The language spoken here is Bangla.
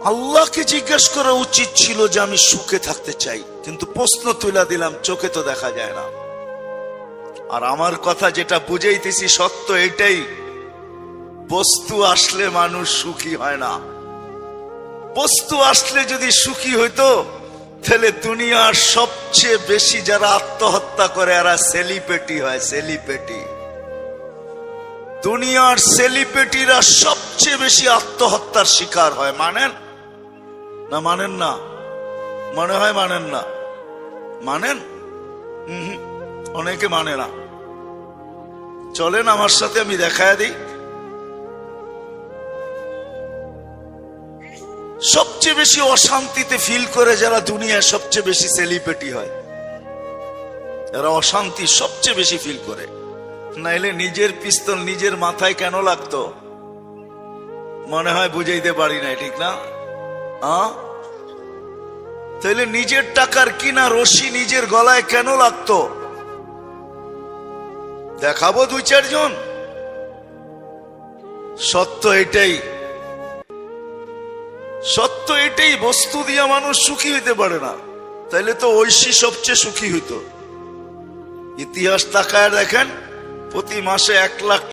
আল্লাহকে জিজ্ঞেস করা উচিত ছিল যে আমি সুখে থাকতে চাই, কিন্তু প্রশ্ন তুলে দিলাম, চোখে তো দেখা যায় না। আর আমার কথা যেটা বুঝাইতেছি সত্য এটাই, বস্তু আসলে মানুষ সুখী হয় না। বস্তু আসলে যদি সুখী হইতো তাহলে দুনিয়ার সবচেয়ে বেশি যারা আত্মহত্যা করে এরা সেলিব্রিটি হয়। সেলিব্রিটি, দুনিয়ার সেলিব্রিটিরা সবচেয়ে বেশি আত্মহত্যার শিকার হয়। মানেন না? মানেন না? মনে হয় মানেন না। মানেন? অনেকে মানে না। চলেন আমার সাথে, আমি দেখায় দিই। সবচেয়ে বেশি অশান্তিতে ফিল করে যারা দুনিয়ায় সবচেয়ে বেশি সেলিব্রিটি হয়, এরা অশান্তি সবচেয়ে বেশি ফিল করে। নাইলে নিজের পিস্তল নিজের মাথায় কেন লাগতো? মনে হয় বুঝাইতে পারি না, ঠিক না? তাইলে নিজের টাকার কিনা রশি নিজের গলায় কেন লাগতো? দেখাবো দুই চারজন। সত্য এটাই, সত্য এটাই। বস্তু দিয়া মানুষ সুখী হইতে পারে না, তাইলে তো ঐশী সবচেয়ে সুখী হইতো। ইতিহাস তাকায় দেখেন, প্রতি মাসে 1 লাখ